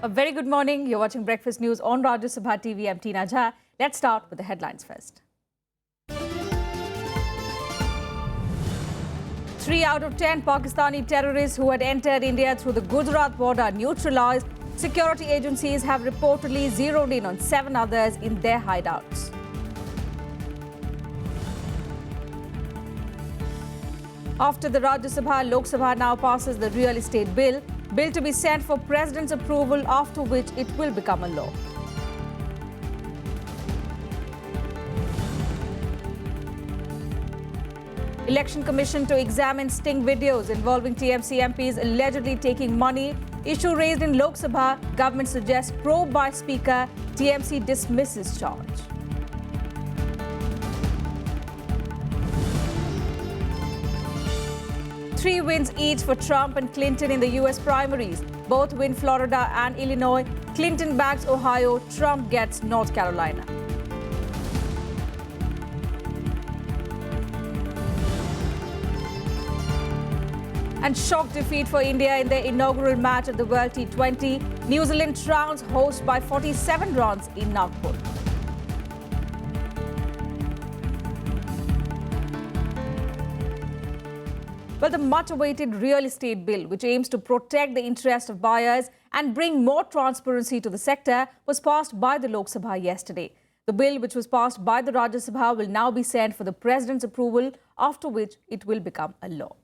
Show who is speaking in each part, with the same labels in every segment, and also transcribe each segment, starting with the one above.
Speaker 1: A very good morning. You're watching Breakfast News on Rajya Sabha TV. I'm Tina Jha. Let's start with the headlines first. 3 out of 10 Pakistani terrorists who had entered India through the Gujarat border are neutralized. Security agencies have reportedly zeroed in on 7 others in their hideouts. After the Rajya Sabha, Lok Sabha now passes the real estate bill to be sent for President's approval, after which it will become a law. Election Commission to examine sting videos involving TMC MPs allegedly taking money. Issue raised in Lok Sabha. Government suggests probe by Speaker. TMC dismisses charge. Three wins each for Trump and Clinton in the U.S. primaries. Both win Florida and Illinois. Clinton bags Ohio. Trump gets North Carolina. And shock defeat for India in their inaugural match at the World T20. New Zealand trounced host by 47 runs in Nagpur. Well, the much-awaited real estate bill, which aims to protect the interest of buyers and bring more transparency to the sector, was passed by the Lok Sabha yesterday. The bill, which was passed by the Rajya Sabha, will now be sent for the President's approval, after which it will become a law.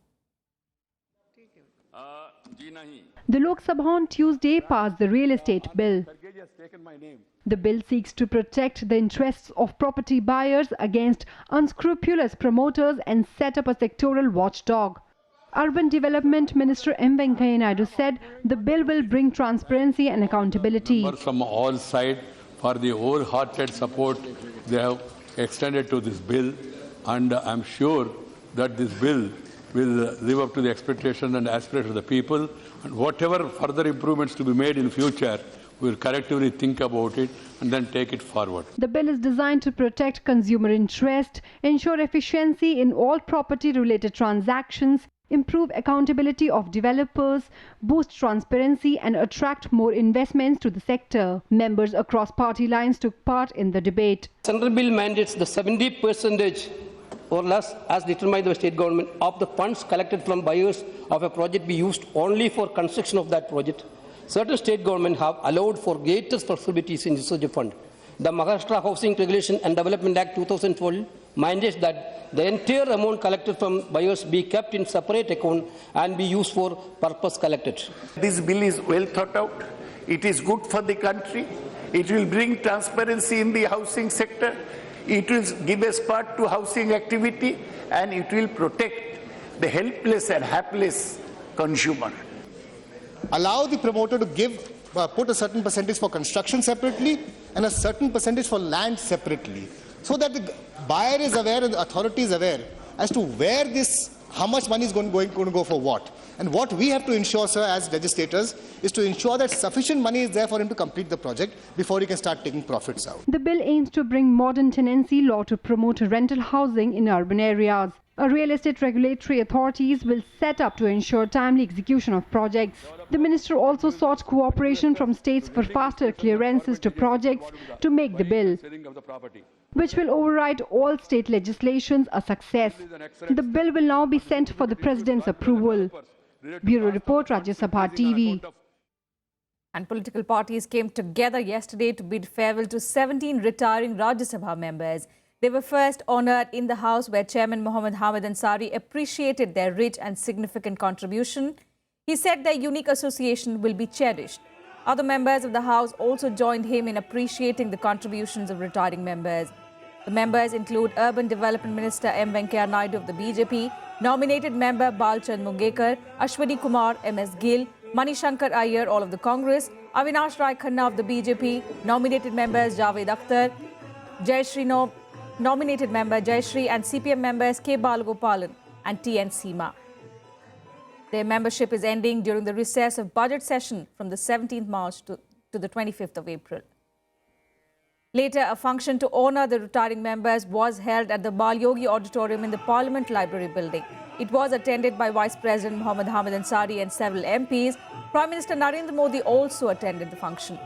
Speaker 2: The Lok Sabha on Tuesday passed the real estate bill. The bill seeks to protect the interests of property buyers against unscrupulous promoters and set up a sectoral watchdog. Urban Development Minister M. Venkaiah Naidu said the bill will bring transparency and accountability.
Speaker 3: From all sides for the wholehearted support they have extended to this bill, and I'm sure that this bill will live up to the expectations and aspirations of the people, and whatever further improvements to be made in future, we will collectively think about it and then take it forward.
Speaker 2: The bill is designed to protect consumer interest, ensure efficiency in all property-related transactions, improve accountability of developers, boost transparency and attract more investments to the sector. Members across party lines took part in the debate.
Speaker 4: Central bill mandates the 70% or less, as determined by the state government, of the funds collected from buyers of a project be used only for construction of that project. Certain state governments have allowed for greater flexibilities in usage of fund. The Maharashtra Housing Regulation and Development Act 2012 mandates that the entire amount collected from buyers be kept in separate account and be used for purpose collected.
Speaker 5: This bill is well thought out. It is good for the country. It will bring transparency in the housing sector. It will give a spark to housing activity, and it will protect the helpless and hapless consumer.
Speaker 6: Allow the promoter to put a certain percentage for construction separately and a certain percentage for land separately, so that the buyer is aware and the authority is aware as to where how much money is going to go for what. And what we have to ensure, sir, as legislators, is to ensure that sufficient money is there for him to complete the project before he can start taking profits out.
Speaker 2: The bill aims to bring modern tenancy law to promote rental housing in urban areas. A real estate regulatory authorities will set up to ensure timely execution of projects. The minister also sought cooperation from states for faster clearances to projects to make the bill, which will override all state legislations, a success. The bill will now be sent for the President's approval. Bureau Report, Rajya Sabha TV.
Speaker 1: And political parties came together yesterday to bid farewell to 17 retiring Rajya Sabha members. They were first honoured in the House, where Chairman Mohammad Hamid Ansari appreciated their rich and significant contribution. He said their unique association will be cherished. Other members of the House also joined him in appreciating the contributions of retiring members. The members include Urban Development Minister M. Venkaiah Naidu of the BJP, nominated member Balchand Mungekar, Ashwini Kumar, MS Gill, Manishankar Iyer, all of the Congress, Avinash Rai Khanna of the BJP, nominated members Javed Akhtar, Jayashri nominated member Jayashri, and CPM members K. Balagopalan and T.N. Seema. Their membership is ending during the recess of budget session from the 17th March to the 25th of April. Later, a function to honour the retiring members was held at the Balyogi Auditorium in the Parliament Library building. It was attended by Vice President Mohammed Hamid Ansari and several MPs. Prime Minister Narendra Modi also attended the function.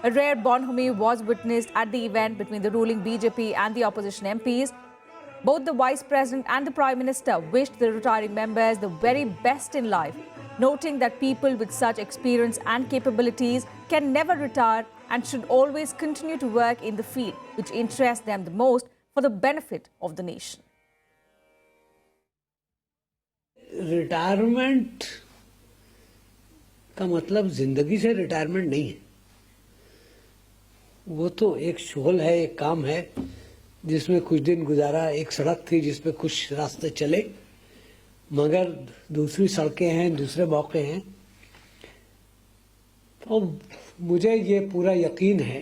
Speaker 1: A rare bonhomie was witnessed at the event between the ruling BJP and the opposition MPs. Both the Vice President and the Prime Minister wished the retiring members the very best in life, noting that people with such experience and capabilities can never retire and should always continue to work in the field which interests them the most for the benefit of the nation.
Speaker 7: Retirement का मतलब जिंदगी से retirement नहीं है, वो तो एक शोल है, एक काम है जिसमें कुछ दिन गुजारा, एक सड़क थी जिसपे कुछ रास्ते चले, मगर दूसरी सड़कें हैं, दूसरे मौके हैं। तो मुझे ये पूरा यकीन है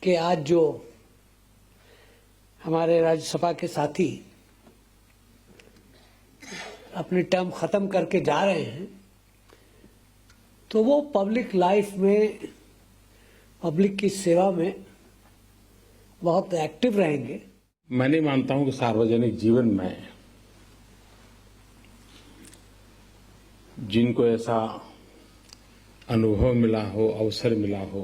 Speaker 7: कि आज जो हमारे राज्यसभा के साथी अपनी टर्म खत्म करके जा रहे हैं, तो वो पब्लिक लाइफ में, पब्लिक की सेवा में बहुत एक्टिव रहेंगे।
Speaker 8: मैं नहीं मानता हूं कि सार्वजनिक जीवन में जिनको ऐसा अनुभव मिला हो, अवसर मिला हो,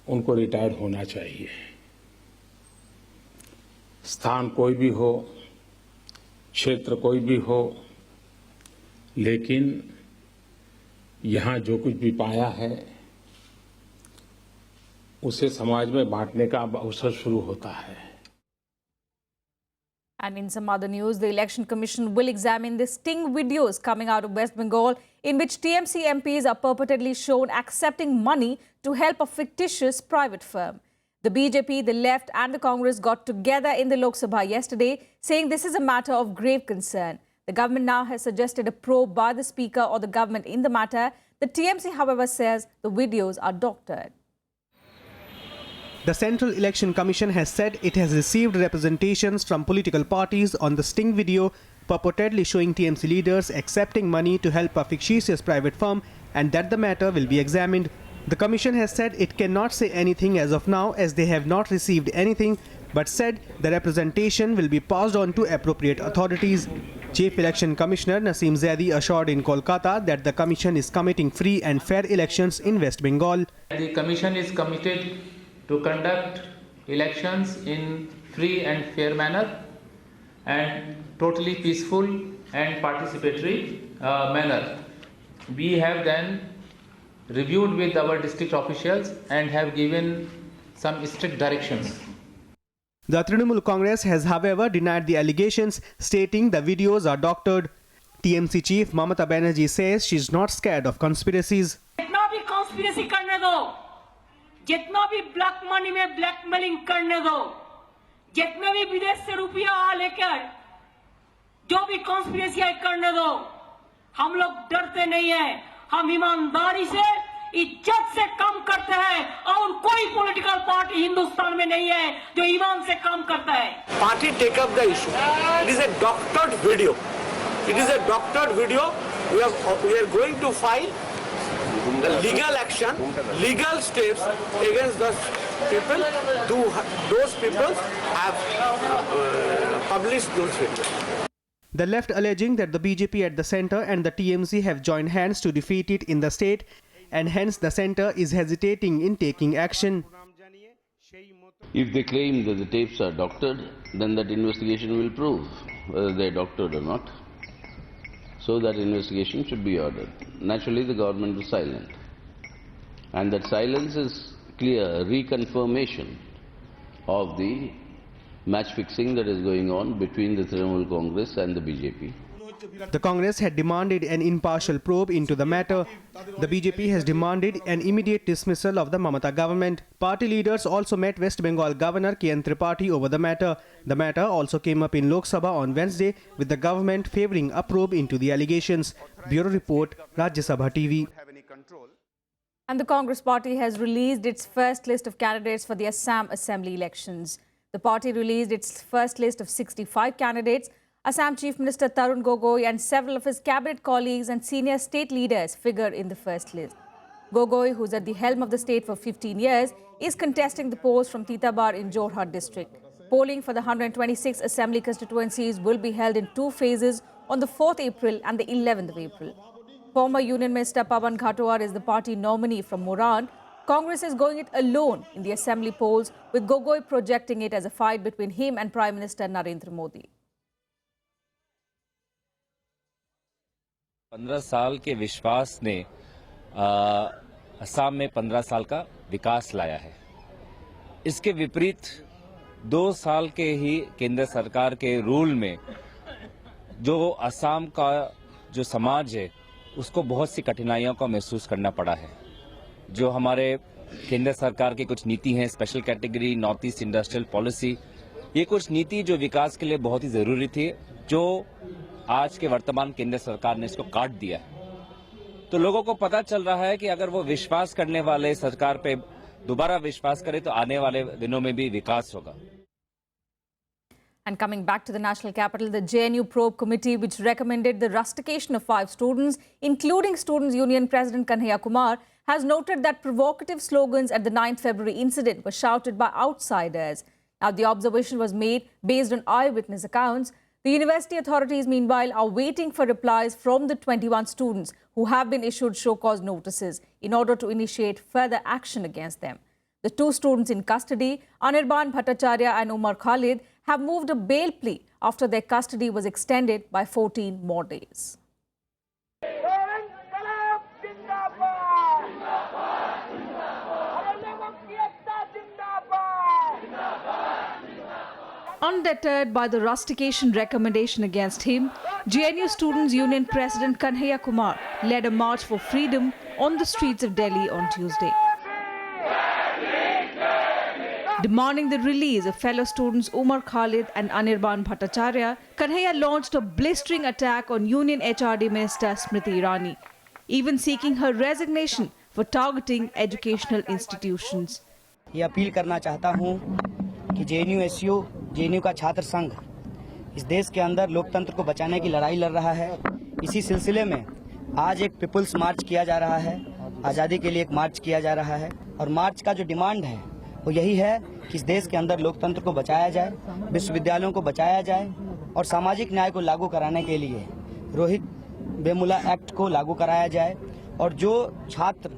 Speaker 8: उनको रिटायर होना चाहिए। स्थान कोई भी हो, क्षेत्र कोई भी हो, लेकिन यहां जो कुछ भी पाया है उसे समाज में बांटने का अब अवसर शुरू होता है।
Speaker 1: And in some other news, the Election Commission will examine the sting videos coming out of West Bengal in which TMC MPs are purportedly shown accepting money to help a fictitious private firm. The BJP, the left and the Congress got together in the Lok Sabha yesterday, saying this is a matter of grave concern. The government now has suggested a probe by the Speaker or the government in the matter. The TMC, however, says the videos are doctored.
Speaker 9: The Central Election Commission has said it has received representations from political parties on the sting video purportedly showing TMC leaders accepting money to help a fictitious private firm, and that the matter will be examined. The Commission has said it cannot say anything as of now as they have not received anything, but said the representation will be passed on to appropriate authorities. Chief Election Commissioner Naseem Zaidi assured in Kolkata that the Commission is committing free and fair elections in West Bengal.
Speaker 10: The Commission is committed to conduct elections in free and fair manner and totally peaceful and participatory manner. We have then reviewed with our district officials and have given some strict directions.
Speaker 9: The Trinamool Congress has, however, denied the allegations, stating the videos are doctored. TMC chief Mamata Banerjee says she is not scared of conspiracies.
Speaker 11: जितना भी conspiracy करने दो, जितना भी black money में blackmailing करने दो, जितने भी विदेश से रुपया लेकर जो भी conspiracy करने दो, हम लोग डरते नहीं हैं, हम ईमानदारी से इज्जत से काम करते हैं और कोई पॉलिटिकल पार्टी हिंदुस्तान में नहीं है जो ईमान से काम करता है।
Speaker 12: Party take up the issue. It is a doctored video. It is a doctored video. We are going to file the legal action, legal steps against those people. Those people have published those videos.
Speaker 9: The left alleging that the BJP at the centre and the TMC have joined hands to defeat it in the state, and hence the centre is hesitating in taking action.
Speaker 13: If they claim that the tapes are doctored, then that investigation will prove whether they are doctored or not. So that investigation should be ordered. Naturally, the government was silent. And that silence is clear reconfirmation of the match fixing that is going on between the Trinamool Congress and the BJP.
Speaker 9: The Congress had demanded an impartial probe into the matter. The BJP has demanded an immediate dismissal of the Mamata government. Party leaders also met West Bengal Governor K.N. Tripathi over the matter. The matter also came up in Lok Sabha on Wednesday, with the government favouring a probe into the allegations. Bureau Report, Rajya Sabha TV.
Speaker 1: And the Congress party has released its first list of candidates for the Assam Assembly elections. The party released its first list of 65 candidates. Assam Chief Minister Tarun Gogoi and several of his cabinet colleagues and senior state leaders figure in the first list. Gogoi, who's at the helm of the state for 15 years, is contesting the post from Titabar in Jorhat district. Polling for the 126 assembly constituencies will be held in 2 phases on the 4th April and the 11th of April. Former Union Minister Pawan Ghatwar is the party nominee from Moran. Congress is going it alone in the assembly polls, with Gogoi projecting it as a fight between him and Prime Minister Narendra Modi.
Speaker 14: 15 साल के विश्वास ने असम में 15 साल का विकास लाया है। इसके विपरीत 2 साल के ही केंद्र सरकार के रूल में जो असम का जो समाज है उसको बहुत सी कठिनाइयों का महसूस करना पड़ा है। जो हमारे केंद्र सरकार की कुछ नीति हैं, special category, north east industrial policy, ये कुछ नीति जो विकास के लिए बहुत ही जरूरी थी, जो आज के वर्तमान केंद्र सरकार ने इसको काट दिया है। तो लोगों को पता चल रहा है कि अगर वो विश्वास करने वाले सरकार पे दोबारा विश्वास करे तो आने वाले दिनों में भी विकास होगा।
Speaker 1: And coming back to the national capital, the JNU probe committee, which recommended the rustication of 5 students, including Students' Union President Kanhaiya Kumar, has noted that provocative slogans at the 9th February incident were shouted by outsiders. Now, the observation was made based on eyewitness accounts. The university authorities, meanwhile, are waiting for replies from the 21 students who have been issued show-cause notices in order to initiate further action against them. The 2 students in custody, Anirban Bhattacharya and Umar Khalid, have moved a bail plea after their custody was extended by 14 more days. Undeterred by the rustication recommendation against him, JNU Students' Union President Kanhaiya Kumar led a march for freedom on the streets of Delhi on Tuesday. Demanding the release of fellow students Umar Khalid and Anirban Bhattacharya, Kanhaiya launched a blistering attack on Union HRD Minister Smriti Irani, even seeking her resignation for targeting educational institutions.
Speaker 15: ये appeal करना चाहता हूँ कि JNU-SU, JNU का छात्र संघ इस देश के अंदर लोकतंत्र को बचाने की लड़ाई लड़ रहा है। इसी सिलसिले में आज एक पीपुल्स मार्च किया जा रहा है, आज़ादी के लिए एक मार्च किया जा रहा है और मार्च का जो डिमांड है वो यही है कि इस देश के अंदर लोकतंत्र को बचाया जाए, विश्वविद्यालयों को बचाया जाए और सामाजिक न्याय को लागू कराने के लिए रोहित वेमुला एक्ट को लागू कराया जाए और जो छात्र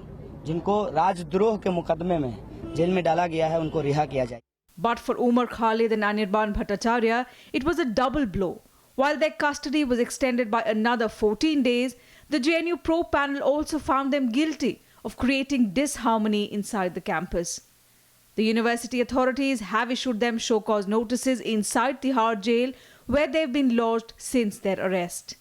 Speaker 15: जिनको राजद्रोह के मुकदमे में जेल में डाला गया है उनको रिहा किया जाए।
Speaker 1: But for Umar Khalid and Anirban Bhattacharya, it was a double blow. While their custody was extended by another 14 days, the JNU probe panel also found them guilty of creating disharmony inside the campus. The university authorities have issued them show-cause notices inside Tihar jail, where they've been lodged since their arrest.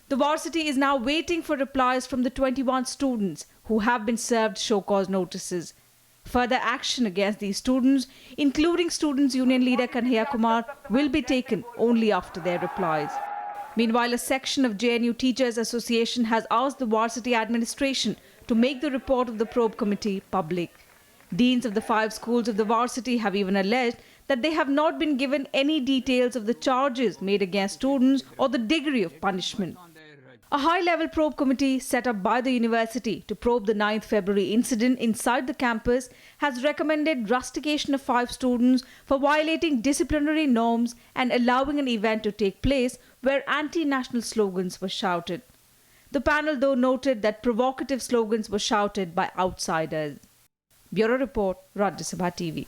Speaker 1: The varsity is now waiting for replies from the 21 students who have been served show-cause notices. Further action against these students, including Students' Union leader Kanhaiya Kumar, will be taken only after their replies. Meanwhile, a section of JNU Teachers Association has asked the varsity administration to make the report of the probe committee public. Deans of the 5 schools of the varsity have even alleged that they have not been given any details of the charges made against students or the degree of punishment. A high-level probe committee set up by the university to probe the 9th February incident inside the campus has recommended rustication of 5 students for violating disciplinary norms and allowing an event to take place where anti-national slogans were shouted. The panel, though, noted that provocative slogans were shouted by outsiders. Bureau Report, Rajya Sabha TV.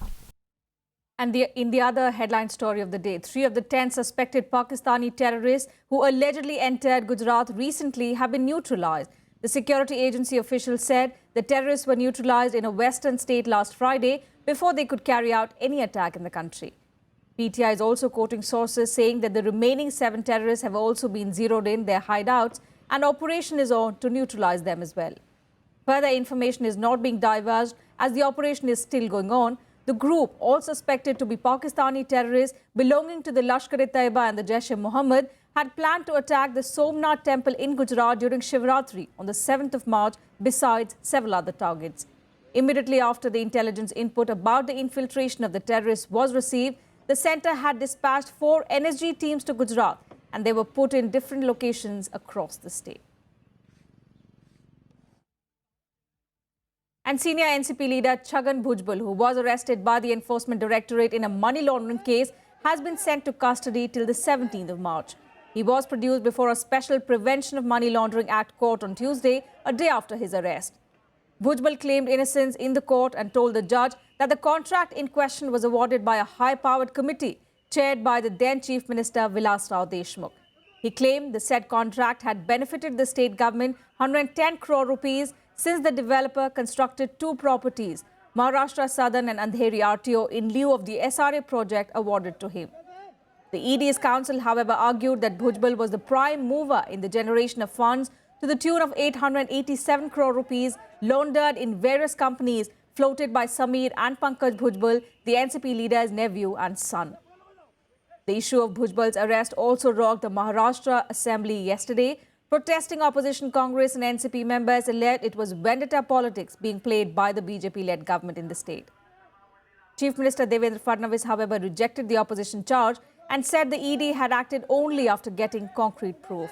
Speaker 1: And in the other headline story of the day, 3 of the 10 suspected Pakistani terrorists who allegedly entered Gujarat recently have been neutralized. The security agency officials said the terrorists were neutralized in a western state last Friday before they could carry out any attack in the country. PTI is also quoting sources saying that the remaining 7 terrorists have also been zeroed in their hideouts and operation is on to neutralize them as well. Further information is not being divulged as the operation is still going on. The group, all suspected to be Pakistani terrorists belonging to the Lashkar-e-Taiba and the Jaish-e-Mohammed, had planned to attack the Somnath temple in Gujarat during Shivratri on the 7th of March, besides several other targets. Immediately after the intelligence input about the infiltration of the terrorists was received, the centre had dispatched 4 NSG teams to Gujarat and they were put in different locations across the state. And senior NCP leader Chhagan Bhujbal, who was arrested by the Enforcement Directorate in a money laundering case, has been sent to custody till the 17th of March. He was produced before a Special Prevention of Money Laundering Act court on Tuesday, a day after his arrest. Bhujbal claimed innocence in the court and told the judge that the contract in question was awarded by a high-powered committee chaired by the then Chief Minister Vilas Rao Deshmukh. He claimed the said contract had benefited the state government 110 crore rupees since the developer constructed two properties, Maharashtra Southern and Andheri RTO, in lieu of the SRA project awarded to him. The ED's counsel, however, argued that Bhujbal was the prime mover in the generation of funds to the tune of 887 crore rupees laundered in various companies floated by Sameer and Pankaj Bhujbal, the NCP leader's nephew and son. The issue of Bhujbal's arrest also rocked the Maharashtra Assembly yesterday. Protesting opposition Congress and NCP members alleged it was vendetta politics being played by the BJP-led government in the state. Chief Minister Devendra Fadnavis, however, rejected the opposition charge and said the ED had acted only after getting concrete proof.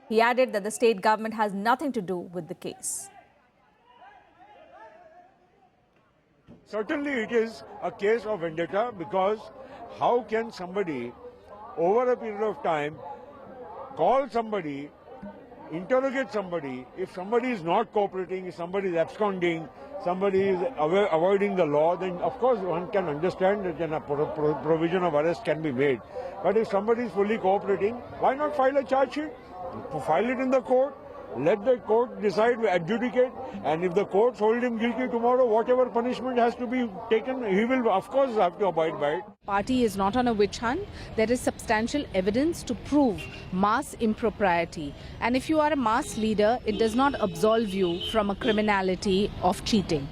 Speaker 1: He added that the state government has nothing to do with the case.
Speaker 16: Certainly it is a case of vendetta, because how can somebody over a period of time call somebody, interrogate somebody, if somebody is not cooperating, if somebody is absconding, somebody is avoiding the law, then of course one can understand that a provision of arrest can be made. But if somebody is fully cooperating, why not file a charge sheet? File it in the court, let the court decide, adjudicate, and if the courts hold him guilty tomorrow, whatever punishment has to be taken, he will of course have to abide by it.
Speaker 17: Party is not on a witch hunt. There is substantial evidence to prove mass impropriety. And if you are a mass leader, it does not absolve you from a criminality of cheating.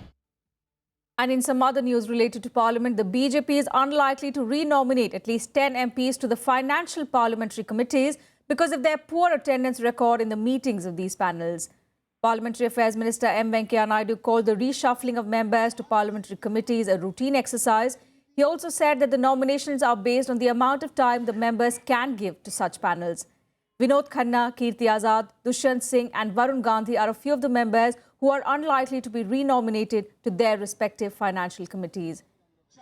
Speaker 1: And in some other news related to Parliament, the BJP is unlikely to renominate at least 10 MPs to the financial parliamentary committees because of their poor attendance record in the meetings of these panels. Parliamentary Affairs Minister M. Venkaiah Naidu called the reshuffling of members to parliamentary committees a routine exercise. He also said that the nominations are based on the amount of time the members can give to such panels. Vinod Khanna, Kirti Azad, Dushyant Singh and Varun Gandhi are a few of the members who are unlikely to be renominated to their respective financial committees.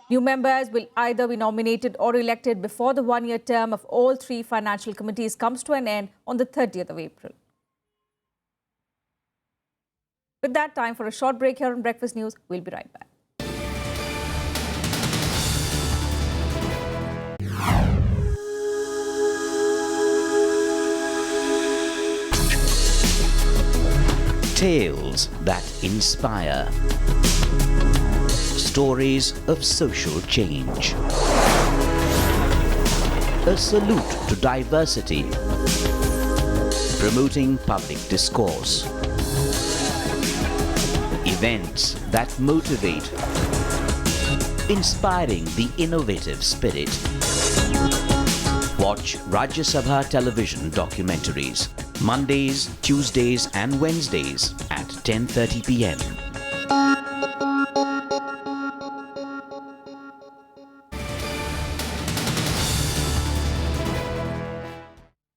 Speaker 1: New members will either be nominated or elected before the one-year term of all three financial committees comes to an end on the 30th of April. With that, time for a short break here on Breakfast News. We'll be right back.
Speaker 18: Tales that inspire. Stories of social change. A salute to diversity. Promoting public discourse. Events that motivate. Inspiring the innovative spirit. Watch Rajya Sabha television documentaries. Mondays, Tuesdays and Wednesdays at 10:30 p.m.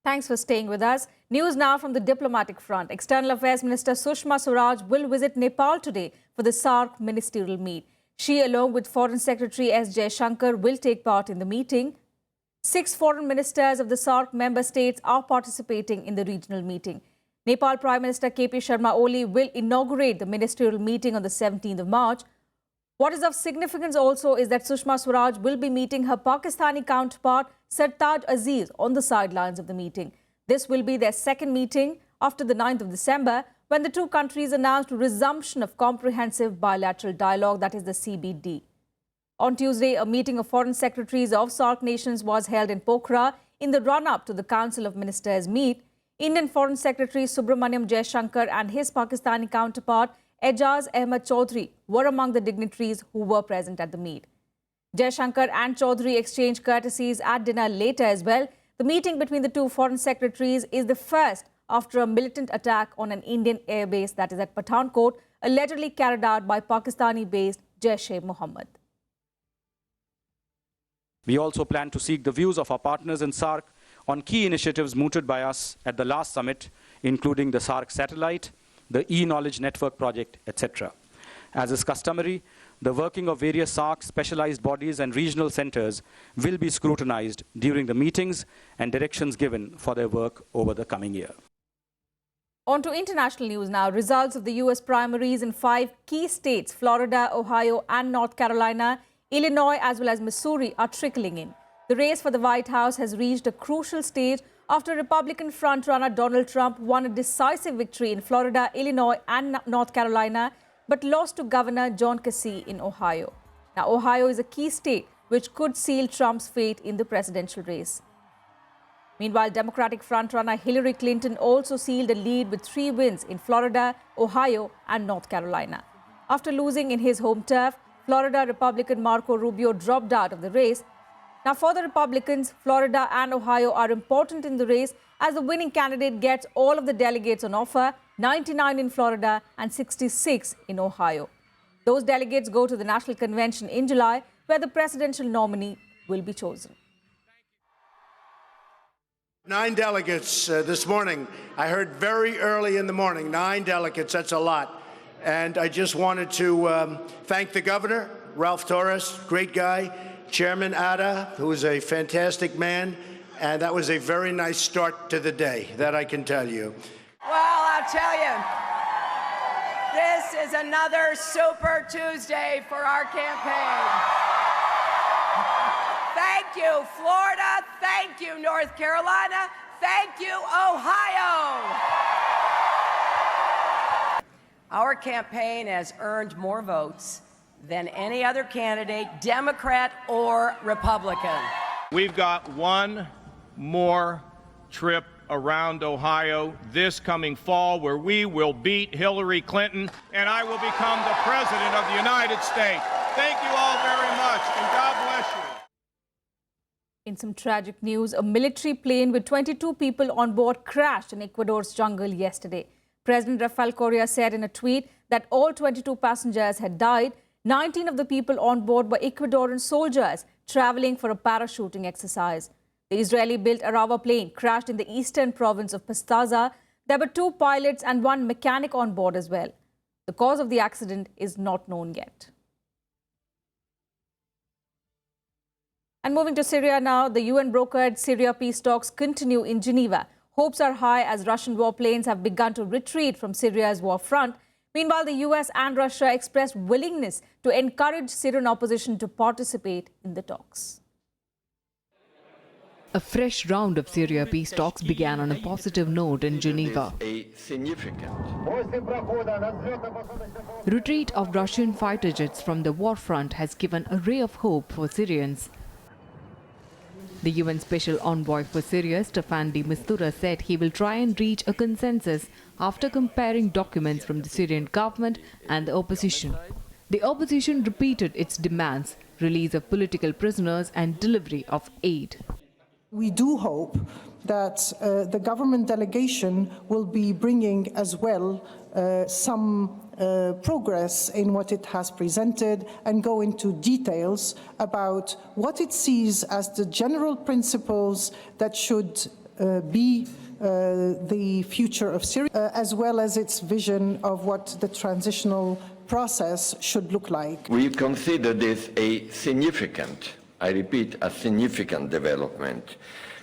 Speaker 1: Thanks for staying with us. News now from the diplomatic front. External Affairs Minister Sushma Swaraj will visit Nepal today for the SAARC ministerial meet. She, along with Foreign Secretary S. Jaishankar, will take part in the meeting. 6 foreign ministers of the SAARC member states are participating in the regional meeting. Nepal Prime Minister K.P. Sharma Oli will inaugurate the ministerial meeting on the 17th of March. What is of significance also is that Sushma Swaraj will be meeting her Pakistani counterpart Sartaj Aziz on the sidelines of the meeting. This will be their second meeting after the 9th of December, when the two countries announced resumption of comprehensive bilateral dialogue, that is the CBD. On Tuesday, a meeting of foreign secretaries of SAARC nations was held in Pokhara in the run-up to the Council of Ministers meet. Indian Foreign Secretary Subramaniam Jaishankar and his Pakistani counterpart Ejaz Ahmed Chaudhry were among the dignitaries who were present at the meet. Jaishankar and Chaudhry exchanged courtesies at dinner later as well. The meeting between the two foreign secretaries is the first after a militant attack on an Indian airbase, that is at Pathankot, allegedly carried out by Pakistani-based Jaish-e-Mohammed.
Speaker 19: We also plan to seek the views of our partners in SAARC on key initiatives mooted by us at the last summit, including the SAARC satellite, the e-knowledge network project, etc. As is customary, the working of various SARC specialized bodies and regional centers will be scrutinized during the meetings and directions given for their work over the coming year.
Speaker 1: On to international news now. Results of the U.S. primaries in 5 key states, Florida, Ohio and North Carolina, Illinois as well as Missouri, are trickling in. The race for the White House has reached a crucial stage after Republican frontrunner Donald Trump won a decisive victory in Florida, Illinois and North Carolina, but lost to Governor John Kasich in Ohio. Now, Ohio is a key state which could seal Trump's fate in the presidential race. Meanwhile, Democratic frontrunner Hillary Clinton also sealed a lead with 3 wins in Florida, Ohio and North Carolina. After losing in his home turf, Florida Republican Marco Rubio dropped out of the race. Now, for the Republicans, Florida and Ohio are important in the race as the winning candidate gets all of the delegates on offer, 99 in Florida and 66 in Ohio. Those delegates go to the National Convention in July, where the presidential nominee will be chosen.
Speaker 20: 9 delegates this morning. I heard very early in the morning, 9 delegates, that's a lot. And I just wanted to thank the governor, Ralph Torres, great guy, Chairman Ada, who is a fantastic man, and that was a very nice start to the day, that I can tell you.
Speaker 21: Well, I'll tell you, this is another Super Tuesday for our campaign. Thank you, Florida. Thank you, North Carolina. Thank you, Ohio. Our campaign has earned more votes than any other candidate, Democrat or Republican.
Speaker 22: We've got one more trip around Ohio this coming fall where we will beat Hillary Clinton and I will become the President of the United States. Thank you all very much and God bless you.
Speaker 1: In some tragic news, a military plane with 22 people on board crashed in Ecuador's jungle yesterday. President Rafael Correa said in a tweet that all 22 passengers had died. 19 of the people on board were Ecuadorian soldiers traveling for a parachuting exercise. The Israeli-built Arava plane crashed in the eastern province of Pastaza. There were 2 pilots and 1 mechanic on board as well. The cause of the accident is not known yet. And moving to Syria now, the UN-brokered Syria peace talks continue in Geneva. Hopes are high as Russian warplanes have begun to retreat from Syria's war front. Meanwhile, the US and Russia expressed willingness to encourage Syrian opposition to participate in the talks.
Speaker 23: A fresh round of Syria peace talks began on a positive note in Geneva. Retreat of Russian fighter jets from the war front has given a ray of hope for Syrians. The UN Special Envoy for Syria, Staffan de Mistura, said he will try and reach a consensus after comparing documents from the Syrian government and the opposition. The opposition repeated its demands, release of political prisoners and delivery of aid.
Speaker 24: We do hope that the government delegation will be bringing as well some progress in what it has presented and go into details about what it sees as the general principles that should be the future of Syria, as well as its vision of what the transitional process should look like.
Speaker 25: We consider this a significant, I repeat, a significant development.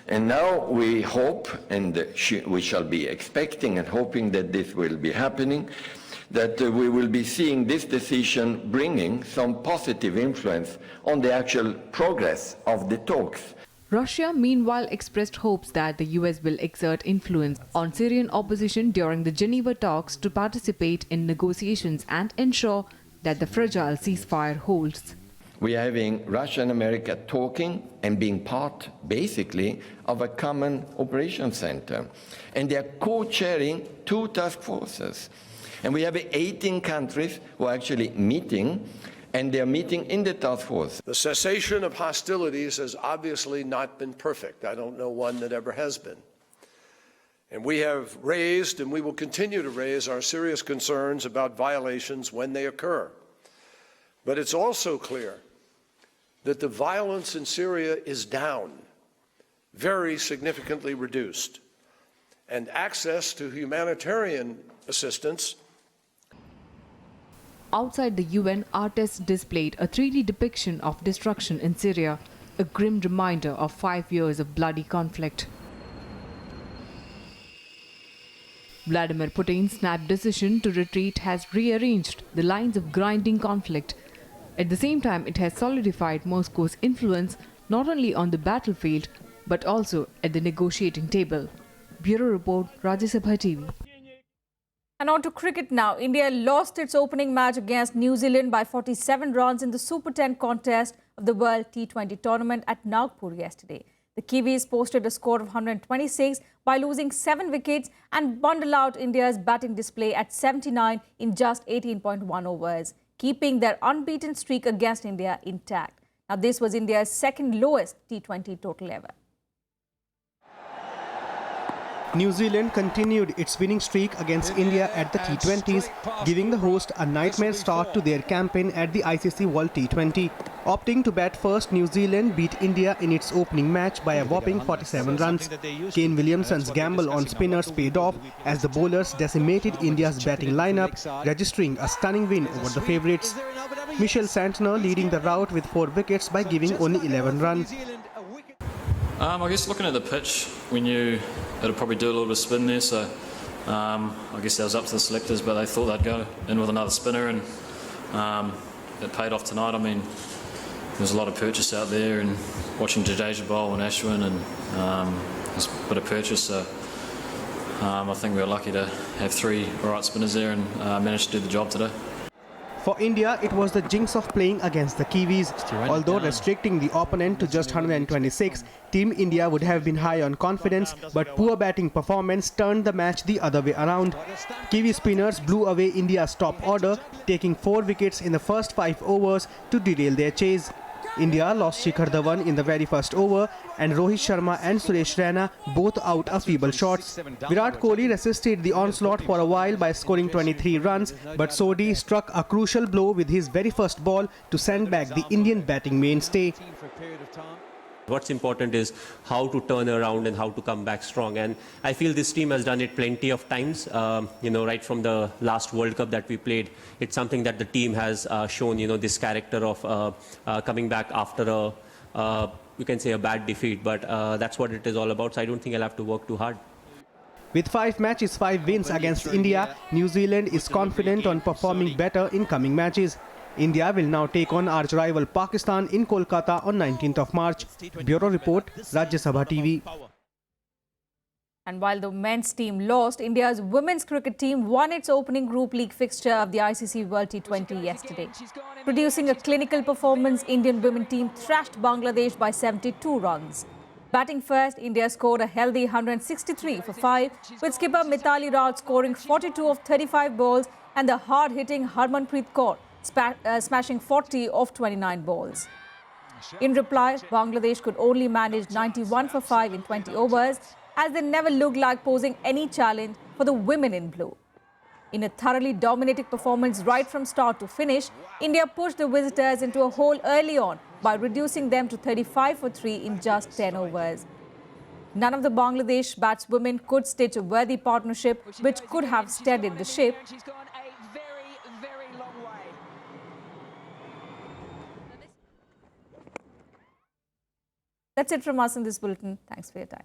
Speaker 25: And now we hope, and we shall be expecting and hoping that this will be happening, that we will be seeing this decision bringing some positive influence on the actual progress of the talks.
Speaker 23: Russia, meanwhile, expressed hopes that the US will exert influence on Syrian opposition during the Geneva talks to participate in negotiations and ensure that the fragile ceasefire holds.
Speaker 25: We are having Russia and America talking and being part, basically, of a common operation center. And they are co-chairing 2 task forces. And we have 18 countries who are actually meeting, and they are meeting in the task force.
Speaker 26: The cessation of hostilities has obviously not been perfect. I don't know one that ever has been. And we have raised, and we will continue to raise, our serious concerns about violations when they occur. But it's also clear that the violence in Syria is down, very significantly reduced, and access to humanitarian assistance.
Speaker 23: Outside the UN, artists displayed a 3D depiction of destruction in Syria, a grim reminder of 5 years of bloody conflict. Vladimir Putin's snap decision to retreat has rearranged the lines of grinding conflict. At the same time, it has solidified Moscow's influence not only on the battlefield but also at the negotiating table. Bureau Report, Rajya Sabha TV.
Speaker 1: And on to cricket now. India lost its opening match against New Zealand by 47 runs in the Super 10 contest of the World T20 tournament at Nagpur yesterday. The Kiwis posted a score of 126 by losing 7 wickets and bundled out India's batting display at 79 in just 18.1 overs, keeping their unbeaten streak against India intact. Now, this was India's second lowest T20 total ever.
Speaker 9: New Zealand continued its winning streak against India at the T20s, giving the host a nightmare start to their campaign at the ICC World T20. Opting to bat first, New Zealand beat India in its opening match by a whopping 47 runs. Kane Williamson's gamble on spinners paid off as the bowlers decimated India's batting lineup, registering a stunning win over the favourites. Michelle Santner leading the rout with 4 wickets by giving only 11 runs.
Speaker 2: I guess looking at the pitch, we knew it'd probably do a little bit of spin there, so I guess that was up to the selectors, but they thought they'd go in with another spinner, and it paid off tonight. I mean, there's a lot of purchase out there, and watching Jadeja bowl and Ashwin, and there's a bit of purchase, so I think we were lucky to have 3 right spinners there and managed to do the job today.
Speaker 9: For India, it was the jinx of playing against the Kiwis. Although restricting the opponent to just 126, Team India would have been high on confidence, but poor batting performance turned the match the other way around. Kiwi spinners blew away India's top order, taking 4 wickets in the first 5 overs to derail their chase. India lost Shikhar Dhawan in the very first over, and Rohit Sharma and Suresh Raina both out a feeble shots. Virat Kohli resisted the onslaught for a while by scoring 23 runs, but Sodhi struck a crucial blow with his very first ball to send back the Indian batting mainstay.
Speaker 3: What's important is how to turn around and how to come back strong. And I feel this team has done it plenty of times, right from the last World Cup that we played. It's something that the team has shown, this character of coming back after you can say a bad defeat. But that's what it is all about. So I don't think I'll have to work too hard.
Speaker 9: With 5 matches, 5 wins against India, New Zealand is confident on performing better in coming matches. India will now take on arch rival Pakistan in Kolkata on 19th of March. Bureau Report, Rajya Sabha TV.
Speaker 1: And while the men's team lost, India's women's cricket team won its opening Group League fixture of the ICC World T20 yesterday. Producing a clinical performance, Indian women team thrashed Bangladesh by 72 runs. Batting first, India scored a healthy 163 for 5, with skipper Mithali Raj scoring 42 of 35 balls and the hard-hitting Harmanpreet Kaur smashing 40 of 29 balls. In reply, Bangladesh could only manage 91 for 5 in 20 overs, as they never looked like posing any challenge for the women in blue. In a thoroughly dominating performance right from start to finish, India pushed the visitors into a hole early on by reducing them to 35 for 3 in just 10 overs. None of the Bangladesh batswomen could stitch a worthy partnership which could have steadied the ship. That's it from us in this bulletin. Thanks for your time.